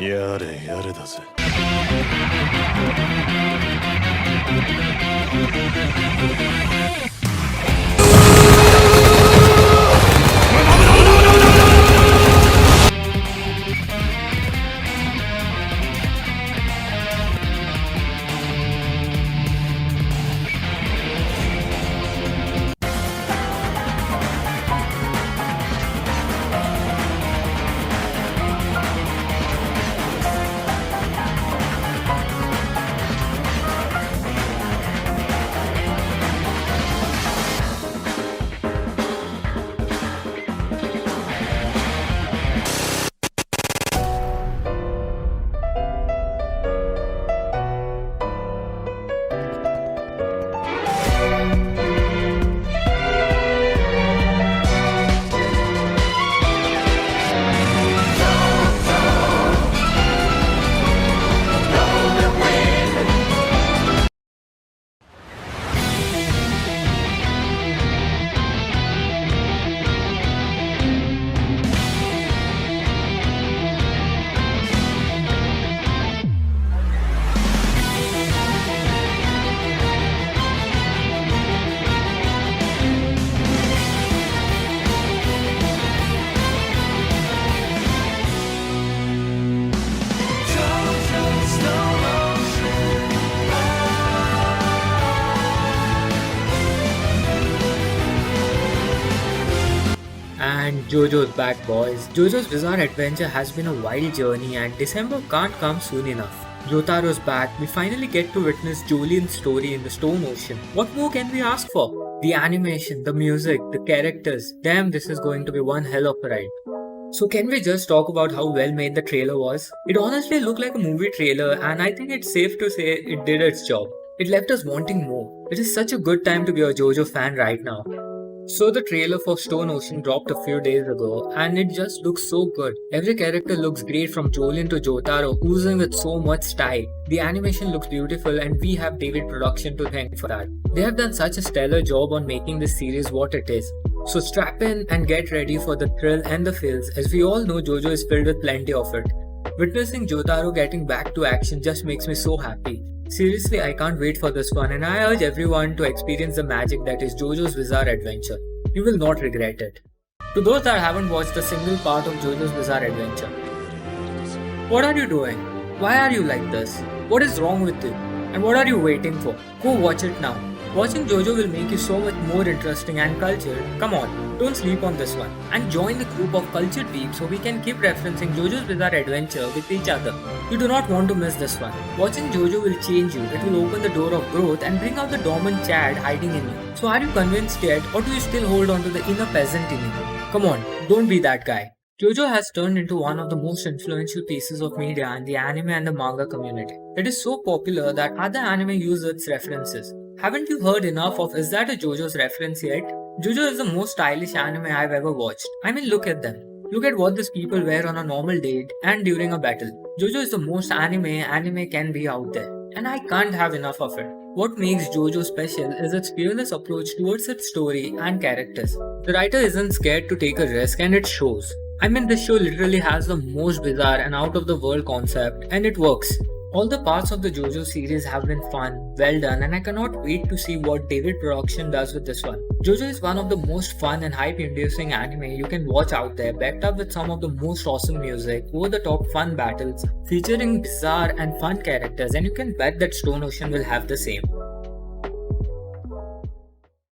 やれやれだぜ。And JoJo's back, boys. JoJo's Bizarre Adventure has been a wild journey, and December can't come soon enough. Jotaro's back. We finally get to witness Julian's story in the Stone Ocean. What more can we ask for? The animation, the music, the characters. Damn, this is going to be one hell of a ride. So, can we just talk about how well made the trailer was? It honestly looked like a movie trailer, and I think it's safe to say it did its job. It left us wanting more. It is such a good time to be a JoJo fan right now. So the trailer for Stone Ocean dropped a few days ago and it just looks so good. Every character looks great from Jolin to Jotaro, oozing with so much style. The animation looks beautiful and we have David Production to thank for that. They have done such a stellar job on making this series what it is. So strap in and get ready for the thrill and the feels, as we all know JoJo is filled with plenty of it. Witnessing Jotaro getting back to action just makes me so happy. Seriously, I can't wait for this one and I urge everyone to experience the magic that is JoJo's Bizarre Adventure. You will not regret it. To those that haven't watched a single part of JoJo's Bizarre Adventure, what are you doing? Why are you like this? What is wrong with you? And what are you waiting for? Go watch it now. Watching JoJo will make you so much more interesting and cultured. Come on, don't sleep on this one. And join the group of cultured peeps so we can keep referencing JoJo's Bizarre Adventure with each other. You do not want to miss this one. Watching JoJo will change you. It will open the door of growth and bring out the dormant Chad hiding in you. So are you convinced yet, or do you still hold on to the inner peasant in you? Come on, don't be that guy. JoJo has turned into one of the most influential pieces of media in the anime and the manga community. It is so popular that other anime use its references. Haven't you heard enough of Is That a JoJo's reference yet? JoJo is the most stylish anime I've ever watched. I mean, look at them. Look at what these people wear on a normal date and during a battle. JoJo is the most anime can be out there. And I can't have enough of it. What makes JoJo special is its fearless approach towards its story and characters. The writer isn't scared to take a risk and it shows. I mean, this show literally has the most bizarre and out of the world concept and it works. All the parts of the JoJo series have been fun, well done, and I cannot wait to see what David Production does with this one. JoJo is one of the most fun and hype-inducing anime you can watch out there, backed up with some of the most awesome music, over-the-top fun battles, featuring bizarre and fun characters, and you can bet that Stone Ocean will have the same.